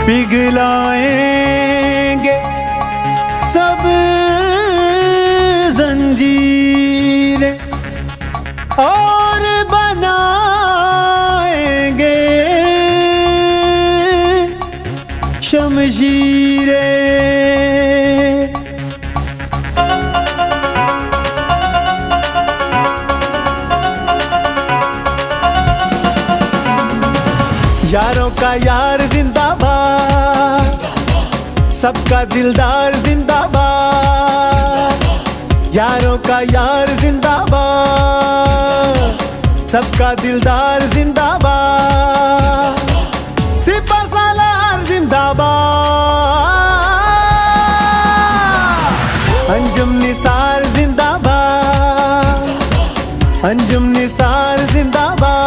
पिघलाएंगे सब जंजीरें और बनाएंगे शमशीरें। यारों का यार जिंदाबाद, सबका दिलदार जिंदाबाद। यारों का यार जिंदाबाद, सबका दिलदार जिंदाबाद। सिपा सालार जिंदाबाद। अंजुम निसार जिंदाबाद, अंजुम निसार जिंदाबाद।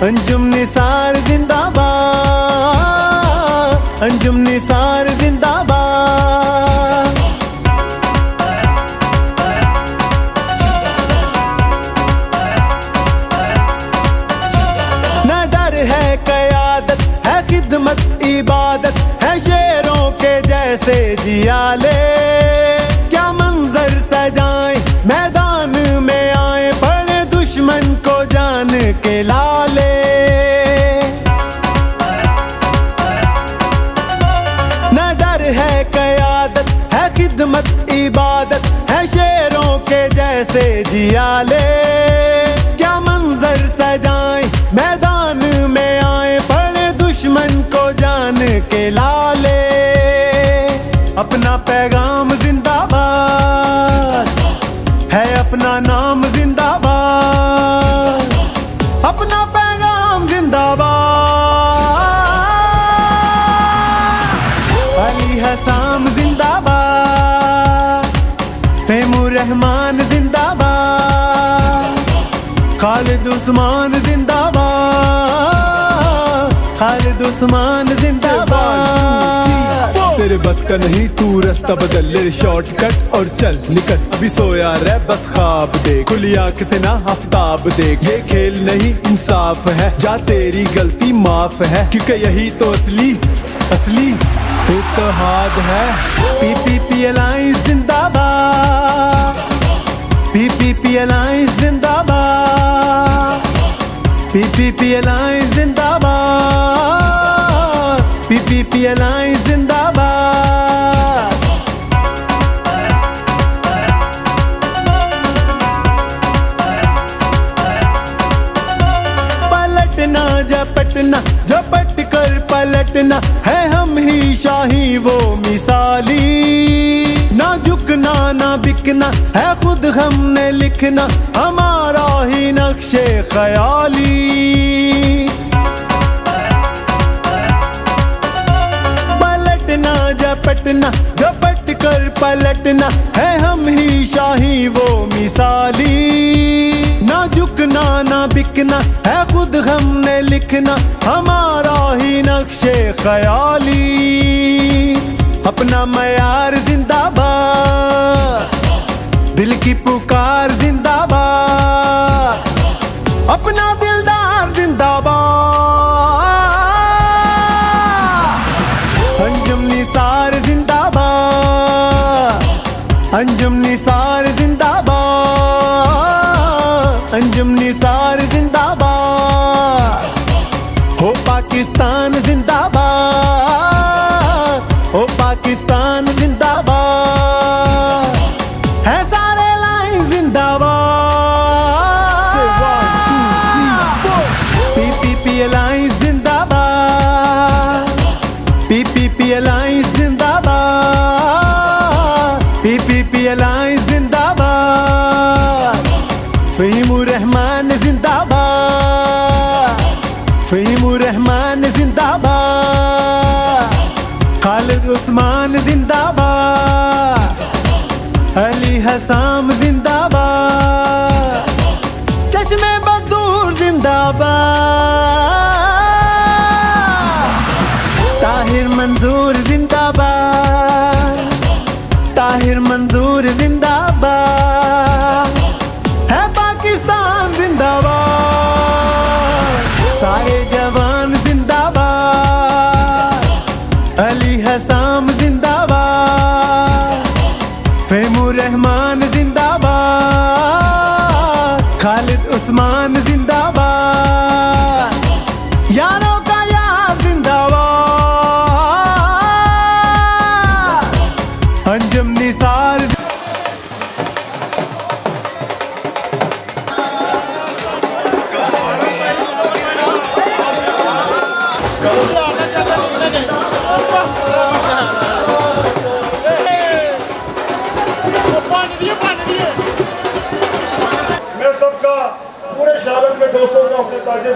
अंजुम निसार जिंदाबाद, अंजुम निसार जिंदाबाद। न डर है क़यादत, है खिदमत इबादत, है शेरों के जैसे जियाले। क्या मंजर सजाएं मैदान में आए, पड़े दुश्मन को जान के लाले। न डर है क़यादत, है खिदमत इबादत, है शेरों के जैसे जियाले। क्या मंजर सजाएं मैदान में आए, पड़े दुश्मन को जान के लाले। अपना पैगाम जिंदाबाद, है अपना नाम जिंदाबाद। अपना पैगाम जिंदाबाद। अली हसाम जिंदाबाद, तैमूर रहमान जिंदाबाद। खालिद उस्मान जिंदाबाद, खालिद उस्मान जिंदाबाद। तेरे बस का नहीं, तू रास्ता बदल ले, शॉर्टकट और चल निकट। अभी सोया रह बस ख्वाब देख, खुली आंख से ना आफ्ताब देख। ये खेल नहीं इंसाफ है, जा तेरी गलती माफ है, क्योंकि यही तो असली इत्तेहाद है। पीपीपी अलायंस जिंदाबाद, पीपीपी अलायंस जिंदाबाद। पीपीपी अलायंस जिंदाबाद, पीपीपी अलायंस जिंदाबाद। पलटना झपटना, झपट कर पलटना, है हम ही शाही वो मिसाली। ना झुकना ना बिकना, है खुद हमने लिखना, हमारा ही नक्शे ख्याली। पलटना झपटना, झपट कर पलटना, है हम ही शाही वो मिसाली। ना झुकना ना बिकना, है खुद हमने लिखना, हमारा ही नक्शे ख्याली। अपना मयार जिंदाबाद, दिल की पुकार जिंदाबाद। अपना दिलदार जिंदाबाद। अंजुम निसार जिंदाबाद, अंजुम निसार जिंदाबाद। अंजुम निसार जिंदाबाद। हो पाकिस्तान जिंदाबाद, हो पाकिस्तान जिंदाबाद। है सारे लाइन जिंदाबाद। पीपीपी अलायंस जिंदाबाद, पीपीपी अलायंस जिंदाबाद। पीपीपी अलायंस जिंदाबाद। फ़हीमुर रहमान जिंदाबाद, फ़हीमुर रहमान जिंदाबाद। खालिद उस्मान जिंदाबाद, अली हसाम जिंदाबाद। चश्मे बदूर जिंदाबाद। ताहिर मंजूर जिंदाबाद, ताहिर मंजूर जिंदाबाद। है पाकिस्तान जिंदाबाद। सारे जवान जिंदाबाद,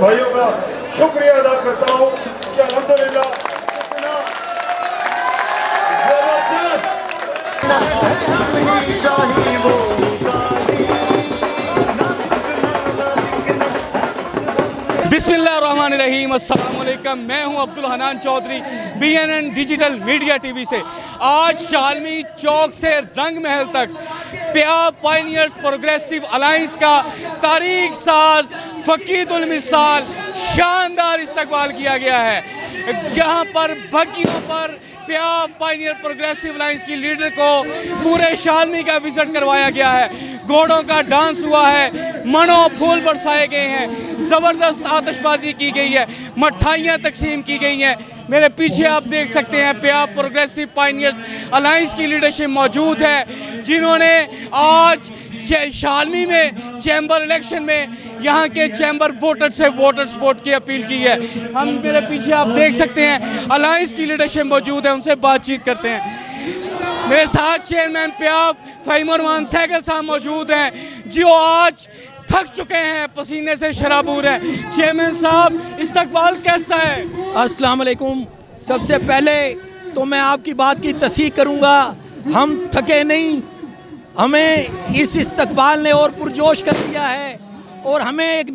भाइयों का शुक्रिया अदा करता हूँ कि अल्हम्दुलिल्लाह इतना बिस्मिल्लाहिर्रहमानिर्रहीम, अस्सलाम वालेकुम। मैं हूं Abdul Hanan Chaudhary, BNN digital media TV से। आज शालमी चौक से रंग महल तक प्याब पायनियर्स प्रोग्रेसिव अलायंस का तारीख साज फकीदुल मिसाल शानदार इस्तकबाल किया गया है। यहाँ पर बग्गियों पर प्याब पायनियर प्रोग्रेसिव अलायंस की लीडर को पूरे शालमी का विजिट करवाया गया है। घोड़ों का डांस हुआ है, मनो फूल बरसाए गए हैं, ज़बरदस्त आतिशबाजी की गई है, मिठाइयाँ तकसीम की गई हैं। मेरे पीछे आप देख सकते हैं प्याब प्रोग्रेसिव पायनियर्स अलायंस की लीडरशिप मौजूद है, जिन्होंने आज शालमी में चैम्बर इलेक्शन में यहाँ के चैम्बर वोटर से वोटर सपोर्ट की अपील की है। हम मेरे पीछे आप देख सकते हैं अलायंस की लीडरशिप मौजूद है, उनसे बातचीत करते हैं। मेरे साथ चेयरमैन प्याब फ़हीम सहगल साहब मौजूद हैं, जो आज थक चुके हैं, पसीने से शराबूर हैं। चेयरमैन साहब, इस्तकबाल कैसा है? अस्सलाम वालेकुम। सबसे पहले तो मैं आपकी बात की तस्दीक करूंगा, हम थके नहीं, हमें इस इस्तकबाल ने और पुरजोश कर दिया है और हमें एक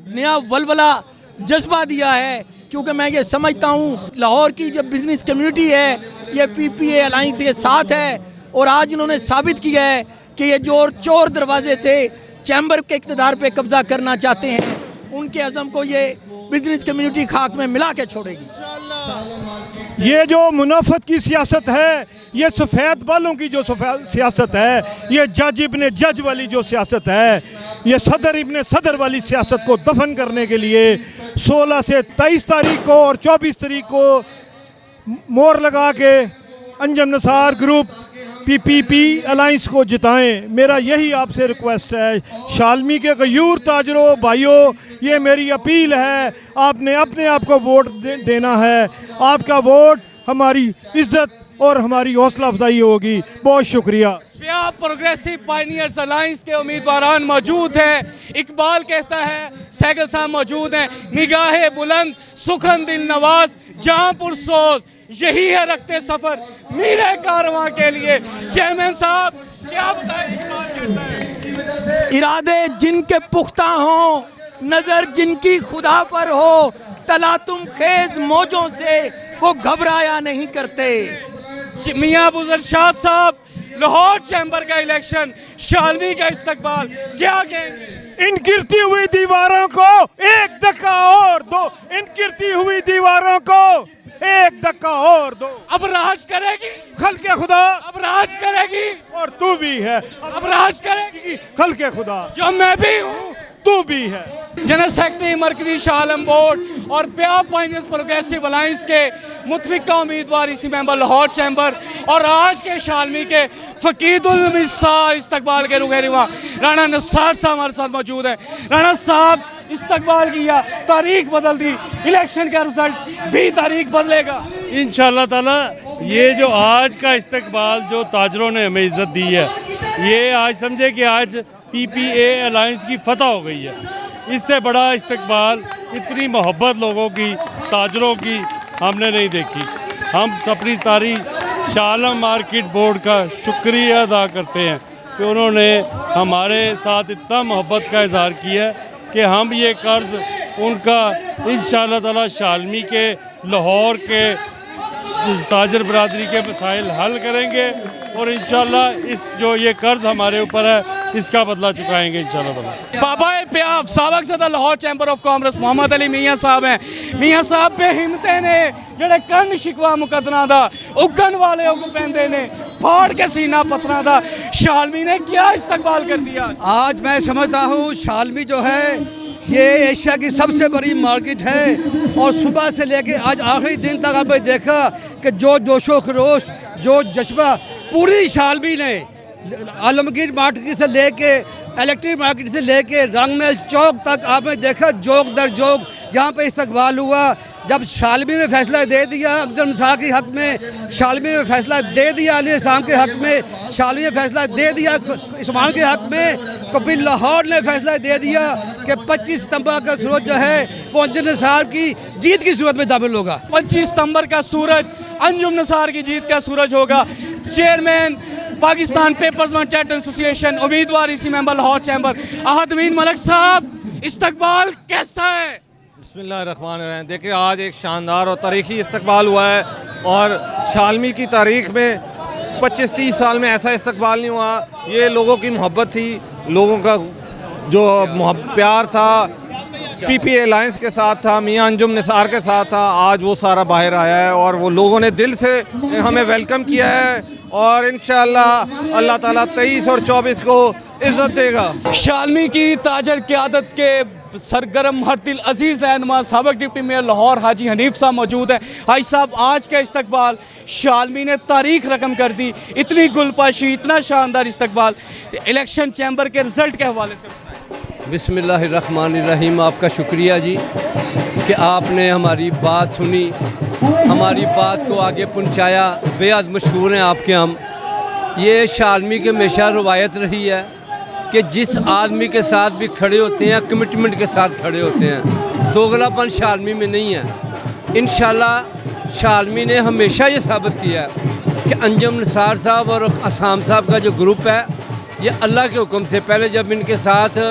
नया वलवला जज्बा दिया है, क्योंकि मैं ये समझता हूँ लाहौर की जो बिज़नेस कम्युनिटी है ये PPA अलायंस के साथ है, और आज इन्होंने साबित किया है कि ये जो चोर दरवाजे से चैम्बर के इक़्तिदार पे कब्ज़ा करना चाहते हैं, उनके अज़म को ये बिज़नेस कम्युनिटी खाक में मिला के छोड़ेगी। ये जो मुनाफत की सियासत है, ये सफ़ेद बालों की जो सियासत है, ये जज इब्ने जज वाली जो सियासत है, ये सदर इब्ने सदर वाली सियासत को दफन करने के लिए 16 से 23 तारीख को और 24 तारीख को मोहर लगा के अंजम नसार ग्रुप PPP अलायंस को जिताएं। मेरा यही आपसे रिक्वेस्ट है, शालमी के गयूर ताजरों भाइयों, ये मेरी अपील है। आपने अपने आप को वोट देना है, आपका वोट हमारी इज्जत और हमारी हौसला अफजाई होगी। बहुत शुक्रिया। प्याब प्रोग्रेसिव पायनियर्स अलायंस के उम्मीदवारान मौजूद हैं। इकबाल कहता है, सहगल साहब मौजूद हैं, निगाहे बुलंद सुखन दिल नवाज जहांपुर सोज, यही है रखते सफर मीरे कारवां के लिए। चेयरमैन साहब, क्या बताएं? इकबाल कहता है, इरादे जिनके पुख्ता हों, नज़र जिनकी खुदा पर हो, तलातुम खेज मौजों से वो घबराया नहीं करते। मियां बुज़र शाद साहब, लाहौर चैम्बर का इलेक्शन, शालमी का इस्तकबाल, क्या कहेंगे? इन गिरती हुई दीवारों को एक धक्का और दो, इन गिरती हुई दीवारों को एक धक्का और दो। अब राज करेगी खल के खुदा, अब राज करेगी, और तू भी है। अब राज करेगी खल के खुदा, जो मैं भी हूँ, तू भी है। जनरल सेक्रेटरी मरकजी शाह आलम बोर्ड और प्याब पायनियर्स प्रोग्रेसिव अलायंस के मुतफिका उम्मीदवार इसी मेंबर लाहौर चैम्बर और आज के शालमी के फकीदुल मिसाल इस्तकबाल के रुखे रिवा राणा नसार साहब हमारे साथ मौजूद हैं। राणा साहब, इस्तकबाल किया, तारीख बदल दी, इलेक्शन का रिजल्ट भी तारीख बदलेगा इंशाअल्लाह ताला। ये जो आज का इस्तकबाल जो ताजरों ने हमें इज़्ज़त दी है, ये आज समझे कि आज PPA अलायंस की फतह हो गई है। इससे बड़ा इस्तकबाल, इतनी मोहब्बत लोगों की, ताजरों की हमने नहीं देखी। हम अपनी सारी शाह आलम मार्केट बोर्ड का शुक्रिया अदा करते हैं कि उन्होंने हमारे साथ इतना मोहब्बत का इजहार किया है कि हम ये कर्ज़ उनका इंशाअल्लाह ताला शालमी के, लाहौर के ताजर बरादरी के मसाइल हल करेंगे और इंशाअल्लाह इस जो ये कर्ज़ हमारे ऊपर है इसका बदला चुकाएंगे इंशाअल्लाह। बाबा प्याब साबक सदर Lahore chamber of commerce Mohammad Ali Mian साहब हैं। मियाँ साहब बेहिम्मते ने जेड़े कन शिकवा मुकदना दा उगन वाले उग पैंदे ने फाड़ के सीना पतना दा, शालमी ने क्या इस्तकबाल कर दिया। आज मैं समझता हूँ शालमी जो है ये एशिया की सबसे बड़ी मार्केट है, और सुबह से लेके आज आखिरी दिन तक आपने देखा कि जो जोशो खरोश, जो जज्बा पूरी शालमी ने आलमगीर मार्केट से लेके इलेक्ट्रिक मार्केट से लेके रंगमहल चौक तक आपने देखा जोक दर जोक यहाँ पे इस्तकबाल हुआ। जब शालमी में फैसला दे दिया अमजद निसार के हक़ में, शालमी में फैसला दे दिया अली इस्लाम के हक़ में, शालमी में फैसला दे दिया इस्मान के हक़ में, तो फिर लाहौर ने फैसला दे दिया कि 25 सितंबर का सूरज जो है वो अमजद निसार की जीत की सूरत में दाखिल होगा। 25 सितंबर का सूरज अंजुम निसार की जीत का सूरज होगा। चेयरमैन पाकिस्तान पेपर्समैन चैरिटी एसोसिएशन, उम्मीदवार इसी मेंबर लाहौर चैम्बर अहद अमीन मलिक साहब, इस्तकबाल कैसा है? बिस्मिल्लाहिर्रहमानिर्रहीम। देखिए आज एक शानदार और तारीख़ी इस्तकबाल हुआ है और शालमी की तारीख़ में 25-30 साल में ऐसा इस्तकबाल नहीं हुआ। ये लोगों की मोहब्बत थी, लोगों का जो प्यार था पीपीए अलायंस के साथ था, मियां अंजुम निसार के साथ था, आज वो सारा बाहर आया है और वो लोगों ने दिल से हमें वेलकम किया है और इंशाअल्लाह अल्लाह ताला 23 और 24 को इज़्ज़त देगा। शालमी की ताजर क़यादत के सरगर्म हर दिल अजीज़ रहनुमा साबिक़ डिप्टी मेयर लाहौर हाजी हनीफ साहब मौजूद हैं। हाजी साहब, आज का इस्तकबाल शालमी ने तारीख रकम कर दी, इतनी गुलपाशी, इतना शानदार इस्तकबाल, इलेक्शन चैम्बर के रिज़ल्ट के हवाले से बिस्मिल्लाहिर्रहमानिर्रहीम। आपका शुक्रिया जी कि आपने हमारी बात सुनी, हमारी बात को आगे पहुंचाया। बेहद मशहूर हैं आपके हम। ये शालमी की हमेशा रवायत रही है कि जिस आदमी के साथ भी खड़े होते हैं कमिटमेंट के साथ खड़े होते हैं, दोगलापन शालमी में नहीं है। इंशाल्लाह शालमी ने हमेशा ये साबित किया है कि अंजुम निसार साहब और असाम साहब का जो ग्रुप है ये अल्लाह के हुक्म से, पहले जब इनके साथ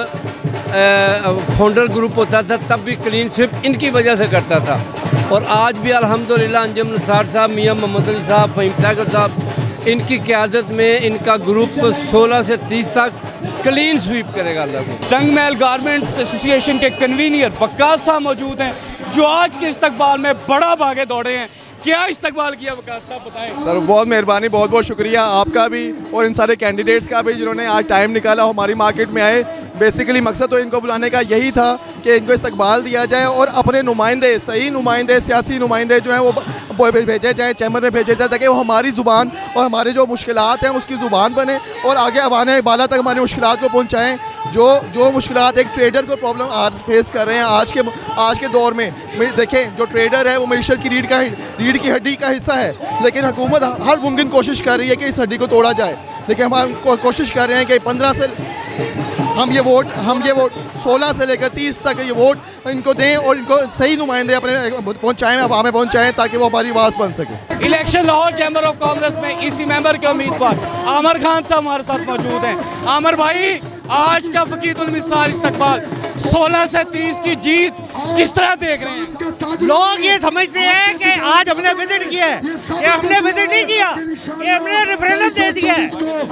फाउंडर ग्रुप होता था तब भी क्लीन स्विप इनकी वजह से करता था और आज भी अल्हम्दुलिल्लाह अंजुम निसार साहब, मियां मोहम्मद अली साहब, फ़हीम सागर साहब, इनकी क़यादत में इनका ग्रुप 16 से 30 तक क्लीन स्वीप करेगा अल्लाह को। रंगमहल गारमेंट्स एसोसिएशन के कन्वीनियर वक्कास साहब मौजूद हैं जो आज के इस्तकबाल में बड़ा भागे दौड़े हैं। क्या इस्तकबाल किया वक्कास साहब, बताएं। सर बहुत मेहरबानी, बहुत बहुत शुक्रिया आपका भी और इन सारे कैंडिडेट्स का भी जिन्होंने आज टाइम निकाला हमारी मार्केट में आए। बेसिकली मकसद तो इनको बुलाने का यही था कि इनको इस्तकबाल दिया जाए और अपने नुमाइंदे, सही नुमाइंदे, सियासी नुमाइंदे जो हैं वो भेजे जाए, चैम्बर में भेजे जाए ताकि वो हमारी ज़ुबान और हमारे जो मुश्किलात हैं उसकी ज़ुबान बने और आगे आवाने बाला तक हमारी मुश्किलात को पहुँचाएँ। जो मुश्किलात एक ट्रेडर को प्रॉब्लम आज फेस कर रहे हैं आज के दौर में, देखें जो ट्रेडर है वो मईशत की रीढ़ की हड्डी का हिस्सा है, लेकिन हुकूमत हर मुमकिन कोशिश कर रही है कि इस हड्डी को तोड़ा जाए। लेकिन हम कोशिश कर रहे हैं कि 15 से हम ये वोट 16 से लेकर 30 तक ये वोट इनको दें और इनको सही नुमाइंदे अपने पहुँचाएँ, अवाम में पहुँचाएँ ताकि वो हमारी आवाज़ बन सके। Election Lahore chamber of commerce में इसी मेंबर के उम्मीदवार आमिर खान साहब हमारे साथ मौजूद हैं। आमिर भाई, आज का फकीदुल मिसाल इस्तकबाल 16 से 30 की जीत किस तरह देख रहे हैं? लोग ये समझते हैं कि आज हमने विजिट किया है, ये हमने विजिट नहीं किया, ये हमने रेफरेंडम दे दिया है।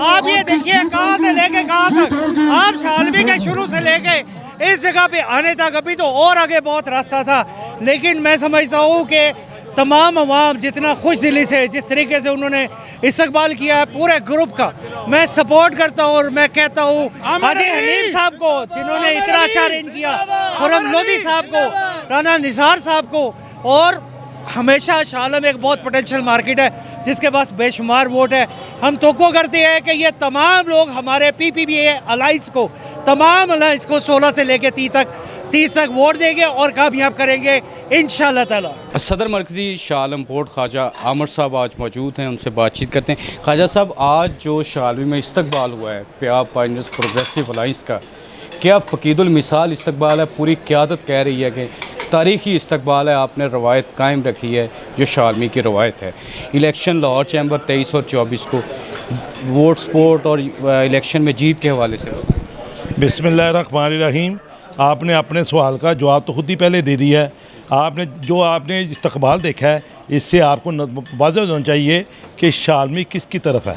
आप ये देखिए कहाँ से लेके कहाँ तक, आप शालमी के शुरू से लेके इस जगह पे आने तक अभी तो और आगे बहुत रास्ता था, लेकिन मैं समझता हूँ कि तमाम अवाम जितना खुश दिली से जिस तरीके से उन्होंने इस्तकबाल किया है पूरे ग्रुप का, मैं सपोर्ट करता हूँ और मैं कहता हूँ हाजी हनीफ साहब को जिन्होंने इतना अच्छा अरेंज किया, खुरम लोधी साहब को, राना निसार साहब को। और हमेशा शालम एक बहुत पोटेंशियल मार्केट है जिसके पास बेशुमार वोट है। हम तोको करते हैं कि ये तमाम लोग हमारे पीपीए अलायंस को, तमाम अलायंस को 16 से लेकर 30 तक वोट देंगे और कामयाब करेंगे इंशाअल्लाह ताला। सदर मरकज़ी शालम बोर्ड ख्वाजा आमिर साहब आज मौजूद हैं, उनसे बातचीत करते हैं। ख्वाजा साहब, आज जो शालमी में इस्तकबाल हुआ है प्याब पाइनियर्स प्रोग्रेसिव अलायंस का, क्या फ़कीदुल मिसाल इस्तकबाल है? पूरी क़यादत कह रही है कि तारीख़ी इस्तकबाल है, आपने रवायत कायम रखी है जो शालमी की रवायत है। इलेक्शन लाहौर चैम्बर 23 और 24 को वोट सपोर्ट और इलेक्शन में जीत के हवाले से बिस्मिल्लाहिर्रहमानिर्रहीम। आपने अपने सवाल का जवाब तो खुद ही पहले दे दिया है। आपने इस्तकबाल देखा है, इससे आपको वाज़ेह होना चाहिए कि शालमी किसकी तरफ है।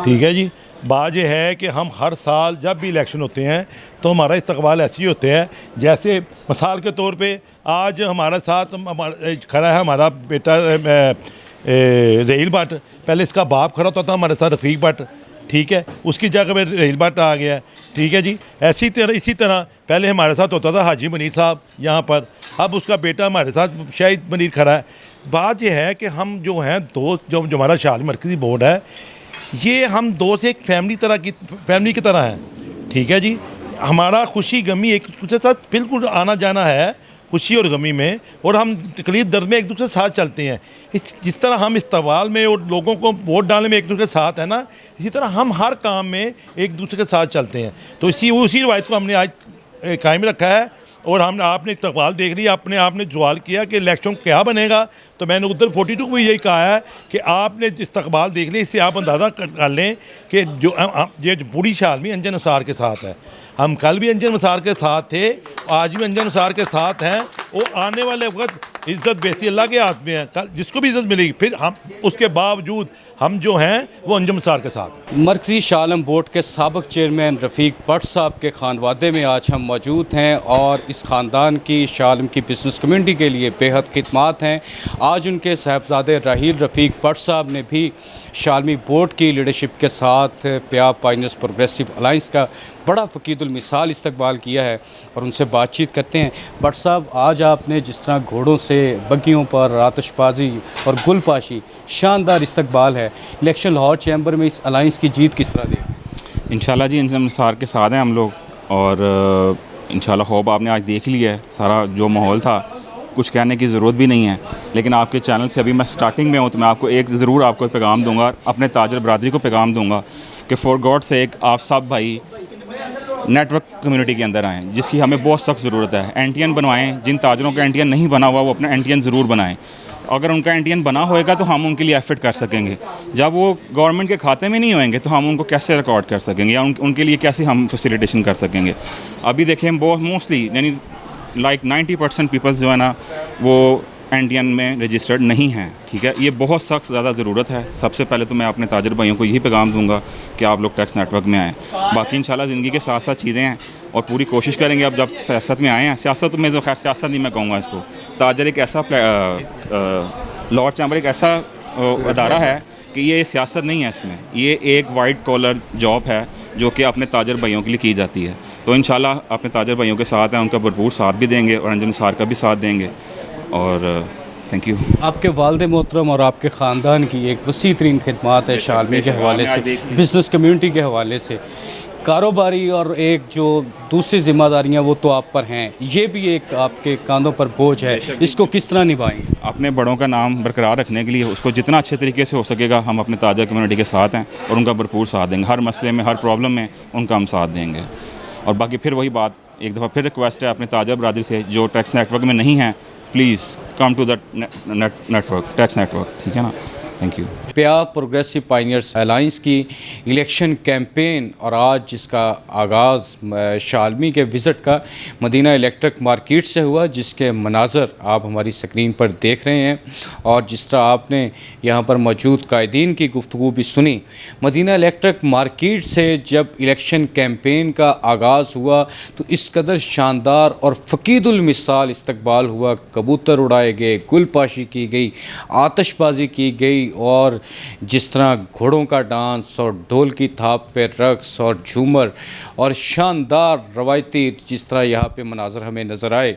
ठीक है जी, बात यह है कि हम हर साल जब भी इलेक्शन होते हैं तो हमारा इस्तकबाल ऐसे ही होते हैं, जैसे मिसाल के तौर पे आज हमारे साथ खड़ा है हमारा बेटा रहील भट्ट, पहले इसका बाप खड़ा होता था हमारे साथ रफ़ीक भट्ट, ठीक है, उसकी जगह पे रहील भट्ट आ गया, ठीक है जी। इसी तरह पहले हमारे साथ होता था हाजी मनीर साहब यहाँ पर, अब उसका बेटा हमारे साथ शाहिद मनीर खड़ा है। बात यह है कि हम जो हैं दोस्त, जो हमारा शालमी मरकज़ी बोर्ड है, ये हम दोस्त एक फैमिली की तरह हैं। ठीक है जी, हमारा खुशी गमी एक दूसरे के साथ बिल्कुल आना जाना है, खुशी और गमी में, और हम तकलीफ दर्द में एक दूसरे के साथ चलते हैं। जिस तरह हम इस्तेमाल में और लोगों को वोट डालने में एक दूसरे के साथ है ना, इसी तरह हम हर काम में एक दूसरे के साथ चलते हैं। तो उसी रवायत को हमने आज कायम रखा है। और हमने आपने इस्तकबाल देख लिया, अपने आपने सवाल किया कि इलेक्शन क्या बनेगा, तो मैंने उधर 42 को भी यही कहा है कि आपने इस्तकबाल देख लिया, इससे आप अंदाज़ा कर लें कि जो ये पूरी शालमी अंजन निसार के साथ है। हम कल भी अंजन निसार के साथ थे, आज भी अंजन निसार के साथ हैं। वो आने वाले वक्त इज़्ज़त बेहती अल्लाह के हाथ में है, कल जिसको भी इज़्ज़त मिलेगी, फिर हम उसके बावजूद हम जो हैं वो अंजन निसार के साथ हैं। मरकज़ी शालम बोर्ड के साबिक़ चेयरमैन रफ़ीक भट्ट साहब के खानवादे में आज हम मौजूद हैं और इस ख़ानदान की शालम की बिज़नेस कम्युनिटी के लिए बेहद खिदमात हैं। आज उनके साहबजादे राहील रफ़ीक भट्ट साहब ने भी शालमी बोर्ड की लीडरशिप के साथ प्याब पाइनियर्स प्रोग्रेसिव अलाइंस का बड़ा फ़कीदुल मिसाल इस्तकबाल किया है और उनसे बातचीत करते हैं। भट्ट साहब, आज आपने जिस तरह घोड़ों से बग्गियों पर आतिशबाजी और गुलपाशी शानदार इस्तकबाल है, इलेक्शन लाहौर चैम्बर में इस अलाइंस की जीत किस तरह दी? इंशाल्लाह जी, अंजन निसार के साथ हैं हम लोग और इंशाल्लाह खौब आपने आज देख लिया है। सारा जो माहौल था, कुछ कहने की ज़रूरत भी नहीं है, लेकिन आपके चैनल से अभी मैं स्टार्टिंग में हूँ तो मैं आपको ज़रूर आपको पैगाम दूँगा, अपने ताजर बरादरी को पैगाम दूँगा कि फॉर गॉड से आप सब भाई नेटवर्क कम्युनिटी के अंदर आएँ, जिसकी हमें बहुत सख्त ज़रूरत है। एनटीएन बनवाएं, जिन ताजरों का एनटीएन नहीं बना हुआ वो अपना एनटीएन ज़रूर बनाएं। अगर उनका एनटीएन बना होएगा तो हम उनके लिए एफर्ट कर सकेंगे। जब वो गवर्नमेंट के खाते में नहीं होंगे तो हम उनको कैसे रिकॉर्ड कर सकेंगे या उनके लिए कैसे हम फैसिलिटेशन कर सकेंगे। अभी देखें, हम बहुत मोस्टली यानी लाइक 90% पीपल्स जो है ना वो एनटीएन में रजिस्टर्ड नहीं हैं। ठीक है, ये बहुत सख्त ज़्यादा ज़रूरत है। सबसे पहले तो मैं अपने ताजर भाइयों को यही पैगाम दूंगा कि आप लोग टैक्स नेटवर्क में आएँ। बाकी इंशाल्लाह ज़िंदगी के साथ साथ चीज़ें हैं और पूरी कोशिश करेंगे। अब जब सियासत में आए हैं, सियासत में तो खैर सियासत नहीं मैं कहूँगा इसको, ताजर एक ऐसा लॉर्ड चैम्बर एक ऐसा अदारा है कि ये सियासत नहीं है, इसमें ये एक वाइट कॉलर जॉब है जो कि अपने ताजर भाइयों के लिए की जाती है। तो इंशाल्लाह अपने ताजर भाइयों के साथ हैं, उनका भरपूर साथ भी देंगे और अंजन निसार का भी साथ देंगे। और थैंक यू। आपके वालिद मोहतरम और आपके ख़ानदान की एक वसी तरीन खिदमात है शालमी के हवाले से, बिज़नेस कम्युनिटी के हवाले से, कारोबारी और एक जो दूसरी ज़िम्मेदारियाँ वो तो आप पर हैं, ये भी एक आपके कांधों पर बोझ है, इसको किस तरह निभाएंगे? अपने बड़ों का नाम बरकरार रखने के लिए उसको जितना अच्छे तरीके से हो सकेगा हम अपने ताजर कम्युनिटी के साथ हैं और उनका भरपूर साथ देंगे। हर मसले में, हर प्रॉब्लम में उनका हम साथ देंगे। और बाकी फिर वही बात, एक दफ़ा फिर रिक्वेस्ट है अपने ताजर बरादरी से जो टैक्स नेटवर्क में नहीं है, please come to that network, tax network, ठीक है ना। Thank you. प्याब प्रोग्रेसिव पाइनियर्स अलाइंस की इलेक्शन कैंपेन और आज जिसका आगाज़ शालमी के विज़िट का मदीना इलेक्ट्रिक मार्केट से हुआ, जिसके मनाज़र आप हमारी स्क्रीन पर देख रहे हैं और जिस तरह आपने यहाँ पर मौजूद कायदीन की गुफ्तगू भी सुनी। मदीना इलेक्ट्रिक मार्केट से जब इलेक्शन कैंपेन का आगाज़ हुआ तो इस कदर शानदार और फ़कीदुल मिसाल इस्तकबाल हुआ, कबूतर उड़ाए गए, गुलपाशी की गई, आतिशबाजी की गई और जिस तरह घोड़ों का डांस और ढोल की थाप पे रक्स और झूमर और शानदार रवायती जिस तरह यहाँ पे मनाजर हमें नज़र आए,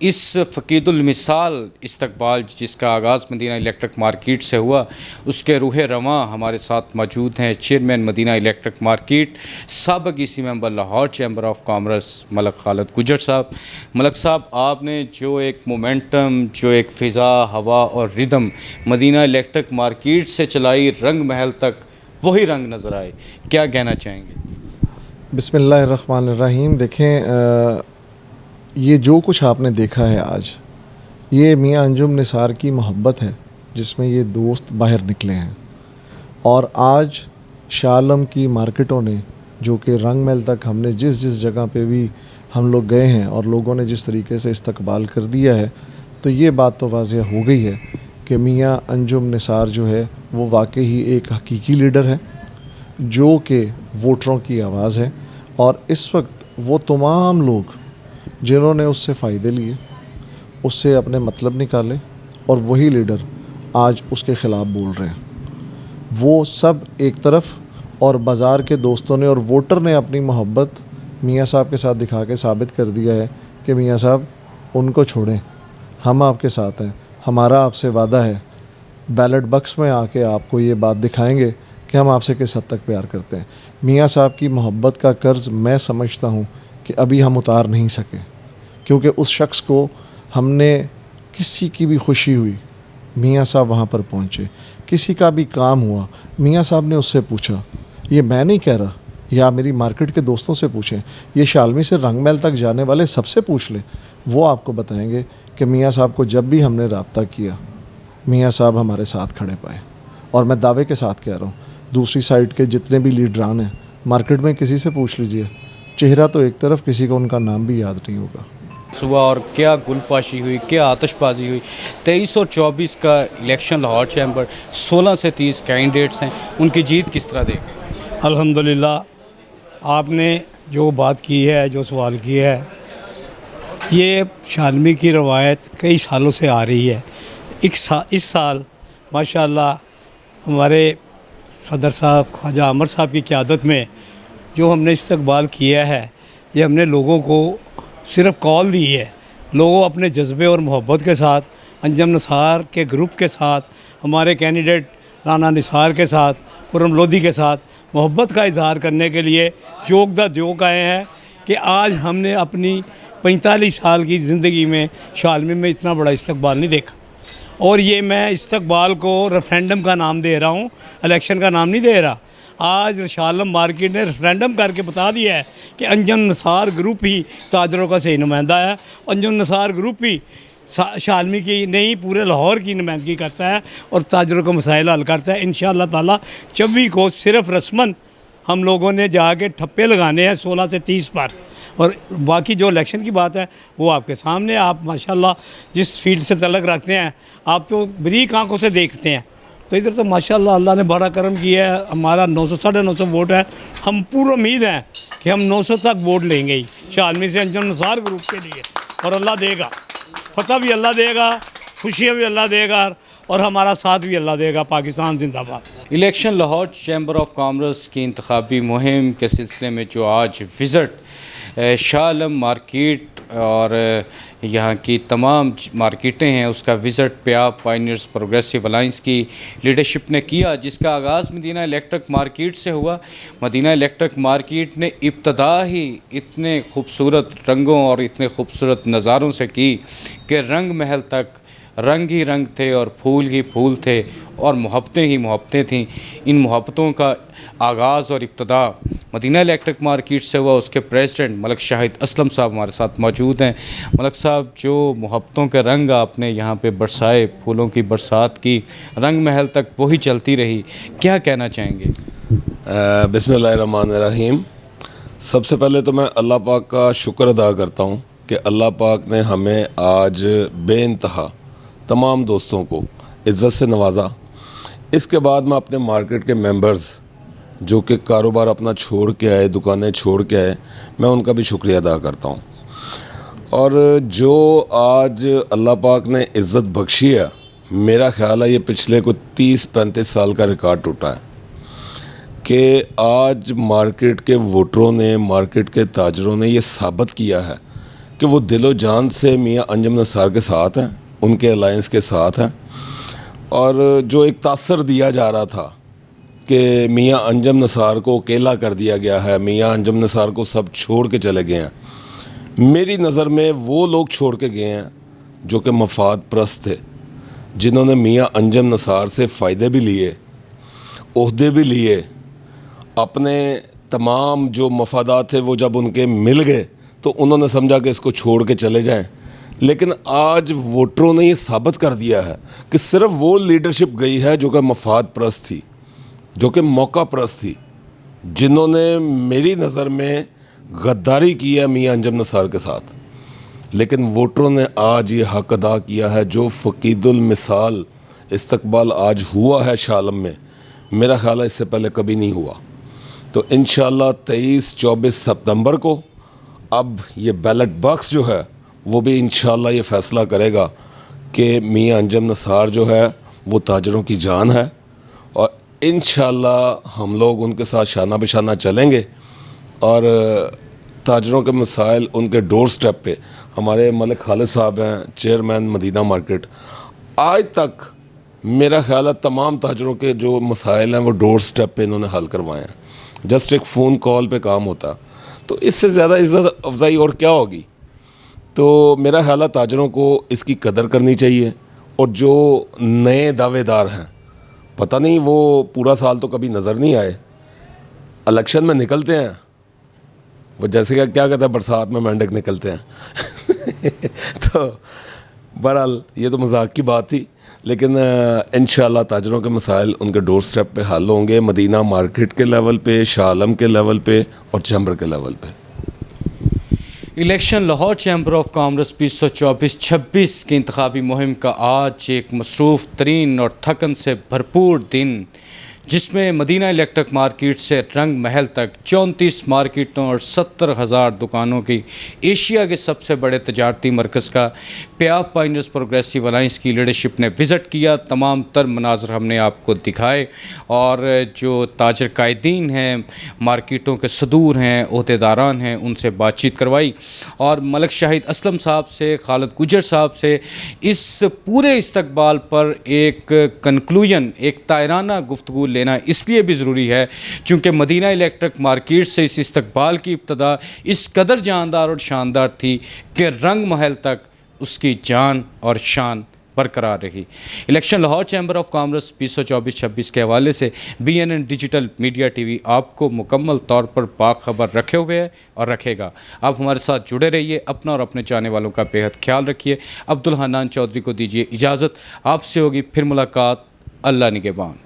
इस फ़कीदुल मिसाल इस्तकबाल जिसका आगाज़ मदीना इलेक्ट्रिक मार्केट से हुआ, उसके रूह रवां हमारे साथ मौजूद हैं चेयरमैन मदीना इलेक्ट्रिक मार्केट, साबिक़ EC member Lahore chamber of commerce Malak Khalid Gujjar sahab. Malak साहब, आपने जो एक मोमेंटम, जो एक फ़िज़ा, हवा और रिदम मदीना इलेक्ट्रिक मार्केट से चलाई रंग महल तक, वही रंग नज़र आए, क्या कहना चाहेंगे? बिस्मिल्लाहिर्रहमानिर्रहीम। देखें, ये जो कुछ आपने देखा है आज, ये मियाँ अंजुम निसार की मोहब्बत है जिसमें ये दोस्त बाहर निकले हैं। और आज शालम की मार्केटों ने, जो कि रंग महल तक हमने जिस जिस जगह पे भी हम लोग गए हैं और लोगों ने जिस तरीके से इस्तकबाल कर दिया है, तो ये बात तो वाज़ेह हो गई है कि मियाँ अंजुम निसार जो है वो वाकई ही एक हकीकी लीडर है जो कि वोटरों की आवाज़ है। और इस वक्त वो तमाम लोग जिन्होंने उससे फ़ायदे लिए, उससे अपने मतलब निकाले और वही लीडर आज उसके ख़िलाफ़ बोल रहे हैं, वो सब एक तरफ, और बाज़ार के दोस्तों ने और वोटर ने अपनी मोहब्बत मियाँ साहब के साथ दिखा के साबित कर दिया है कि मियाँ साहब उनको छोड़ें, हम आपके साथ हैं, हमारा आपसे वादा है, बैलेट बक्स में आके आपको ये बात दिखाएंगे कि हम आपसे किस हद तक प्यार करते हैं। मियाँ साहब की मोहब्बत का कर्ज़ मैं समझता हूँ कि अभी हम उतार नहीं सके, क्योंकि उस शख्स को हमने, किसी की भी खुशी हुई मियाँ साहब वहाँ पर पहुँचे, किसी का भी काम हुआ मियाँ साहब ने उससे पूछा। ये मैं नहीं कह रहा, या मेरी मार्केट के दोस्तों से पूछें, ये शालमी से रंग महल तक जाने वाले सबसे पूछ लें, वो आपको बताएंगे कि मियाँ साहब को जब भी हमने रब्ता किया मियाँ साहब हमारे साथ खड़े पाए। और मैं दावे के साथ कह रहा हूँ, दूसरी साइड के जितने भी लीडरान हैं मार्केट में किसी से पूछ लीजिए, चेहरा तो एक तरफ, किसी को उनका नाम भी याद नहीं होगा। सुबह और क्या गुलपाशी हुई, क्या आतिशबाजी हुई। 23 और 24 का इलेक्शन लाहौर चैम्बर, 16 से 30 कैंडिडेट्स हैं, उनकी जीत किस तरह देखें? अल्हम्दुलिल्लाह, आपने जो बात की है, जो सवाल किया है, ये शालमी की रवायत कई सालों से आ रही है। इस साल माशाल्लाह हमारे सदर साहब ख्वाजा अमर साहब की क़यादत में जो हमने इस्तकबाल किया है, ये हमने लोगों को सिर्फ कॉल दी है। लोगों अपने जज्बे और मोहब्बत के साथ, अंजम निसार के ग्रुप के साथ, हमारे कैंडिडेट राना निसार के साथ, खुर्रम लोधी के साथ मोहब्बत का इजहार करने के लिए जोक द जोक आए हैं कि आज हमने अपनी 45 साल की ज़िंदगी में शालमी में इतना बड़ा इस्तकबाल नहीं देखा। और ये मैं इस्तकबाल को रेफरेंडम का नाम दे रहा हूँ, इलेक्शन का नाम नहीं दे रहा। आज शालम मार्केट ने रेफरेंडम करके बता दिया है कि अंजम निसार ग्रुप ही ताजरों का सही नुमाइंदा है। अंजम निसार ग्रुप ही शालमी की नहीं, पूरे लाहौर की नुमाइंदगी करता है और ताजरों का मसाइल हल करता है। इंशाअल्लाह ताला 24 को सिर्फ रस्मन हम लोगों ने जाके ठप्पे लगाने हैं 16 से 30 पर, और बाकी जो इलेक्शन की बात है वो आपके सामने। आप माशाल्लाह जिस फील्ड से तलक रखते हैं, आप तो बरीक आंखों से देखते हैं, तो इधर तो माशाल्लाह अल्लाह ने बड़ा करम किया है। हमारा 900 साढ़े 900 वोट है। हम पूरी उम्मीद है कि हम 900 तक वोट लेंगे ही शालमी से अंजम निसार ग्रुप के लिए, और अल्लाह देगा, फतह भी अल्लाह देगा, खुशियाँ भी अल्लाह देगा, और हमारा साथ भी अल्लाह देगा। पाकिस्तान जिंदाबाद। Election Lahore chamber of commerce की इंतखाबी मुहिम के सिलसिले में जो आज विज़िट शाह आलम मार्केट और यहाँ की तमाम मार्केटें हैं, उसका विज़िट प्याब पायनियर्स प्रोग्रेसिव अलाइंस की लीडरशिप ने किया, जिसका आगाज़ मदीना इलेक्ट्रिक मार्केट से हुआ। मदीना इलेक्ट्रिक मार्केट ने इब्तदा ही इतने खूबसूरत रंगों और इतने खूबसूरत नज़ारों से की कि रंग महल तक रंग ही रंग थे और फूल ही फूल थे और मोहब्बतें ही मोहब्बतें थीं। इन मोहब्बतों का आगाज़ और इब्तदा मदीना इलेक्ट्रिक मार्केट से हुआ। उसके प्रेसिडेंट मलक शाहिद असलम साहब हमारे साथ मौजूद हैं। मलक साहब, जो मोहब्बतों के रंग आपने यहाँ पे बरसाए, फूलों की बरसात की, रंग महल तक वही चलती रही, क्या कहना चाहेंगे? बिस्मिल्लाहिर्रहमानिर्रहीम। सबसे पहले तो मैं अल्लाह पाक का शुक्र अदा करता हूँ कि अल्लाह पाक ने हमें आज बेइंतहा तमाम दोस्तों को इज़्ज़त से नवाजा। इसके बाद मैं अपने मार्केट के मेंबर्स जो कि कारोबार अपना छोड़ के आए, दुकानें छोड़ के आए, मैं उनका भी शुक्रिया अदा करता हूँ। और जो आज अल्लाह पाक ने इज़्ज़त बख्शी है, मेरा ख़्याल है ये पिछले को 30-35 साल का रिकॉर्ड टूटा है कि आज मार्केट के वोटरों ने, मार्केट के ताजरों ने ये साबित किया है कि वो दिलो जान से मियाँ अंजम निसार के साथ हैं, उनके अलायंस के साथ हैं। और जो एक तासर दिया जा रहा था कि मियाँ अंजम निसार को अकेला कर दिया गया है, मियाँ अंजम निसार को सब छोड़ के चले गए हैं, मेरी नज़र में वो लोग छोड़ के गए हैं जो कि मफाद परस्त थे, जिन्होंने मियाँ अंजम निसार से फ़ायदे भी लिए, ओहदे भी लिए, अपने तमाम जो मफादात थे वो जब उनके मिल गए तो उन्होंने समझा कि इसको छोड़ के चले जाएं। लेकिन आज वोटरों ने ये साबित कर दिया है कि सिर्फ वो लीडरशिप गई है जो कि मफाद परस्त थी, जो कि मौका परस्त थी, जिन्होंने मेरी नज़र में गद्दारी की है मियाँ अंजम निसार के साथ। लेकिन वोटरों ने आज ये हक अदा किया है। जो फ़कीदुल मिसाल इस्तकबाल आज हुआ है शाह आलम में, मेरा ख्याल है इससे पहले कभी नहीं हुआ। तो इंशाअल्लाह 23-24 सितंबर को अब ये बैलेट बॉक्स जो है वो भी इंशाअल्लाह ये फ़ैसला करेगा कि मियाँ अंजम निसार जो है वो ताजरों की जान है, और इंशाअल्लाह हम लोग उनके साथ शाना बिशाना चलेंगे और ताजरों के मसाइल उनके डोर स्टेप पे। हमारे मलिक खालिद साहब हैं चेयरमैन मदीना मार्केट, आज तक मेरा ख्याल है तमाम ताजरों के जो मसाइल हैं वो डोर स्टेप पे इन्होंने हल करवाए हैं। जस्ट एक फ़ोन कॉल पे काम होता, तो इससे ज़्यादा इज़्ज़त अफजाई और क्या होगी। तो मेरा ख्याल है ताजरों को इसकी कदर करनी चाहिए। और जो नए दावेदार हैं, पता नहीं वो पूरा साल तो कभी नज़र नहीं आए, इलेक्शन में निकलते हैं, वो जैसे क्या कहते हैं बरसात में मेंढक निकलते हैं तो बहरहाल ये तो मजाक की बात थी, लेकिन इंशाल्लाह ताजरों के मसाइल उनके डोर स्टेप पे हल होंगे, मदीना मार्केट के लेवल पे, शाह आलम के लेवल पे और चैम्बर के लेवल पे। Election Lahore chamber of commerce 2024-26 की इंतखाबी मुहिम का आज एक मसरूफ़ तरीन और थकन से भरपूर दिन, जिसमें मदीना इलेक्ट्रिक मार्केट से रंग महल तक 34 मार्केटों और 70,000 दुकानों की एशिया के सबसे बड़े तजारती मरकज़ का प्याफ पाइनियर्स प्रोग्रेसिव अलाइंस की लीडरशिप ने विज़िट किया। तमाम तर मनाजर हमने आपको दिखाए और जो ताजर कायदीन हैं, मार्केटों के सदूर हैं, ओहदेदारान हैं, उनसे बातचीत करवाई और मलक शाहिद असलम साहब से, खालिद गुजर साहब से इस पूरे इस्तकबाल पर एक कंक्लूजन, एक तायराना गुफ्तगू लेना इसलिए भी ज़रूरी है क्योंकि मदीना इलेक्ट्रिक मार्केट से इस इस्तकबाल की इब्तदा इस कदर जानदार और शानदार थी कि रंग महल तक उसकी जान और शान बरकरार रही। Election Lahore chamber of commerce 2024-26 के हवाले से BNN डिजिटल मीडिया TV आपको मुकम्मल तौर पर बाखबर रखे हुए है और रखेगा। आप हमारे साथ जुड़े रहिए, अपना और अपने चाहने वालों का बेहद ख्याल रखिए। अब्दुल हन्नान चौधरी को दीजिए इजाज़त, आपसे होगी फिर मुलाकात। अल्लाह निगहबान।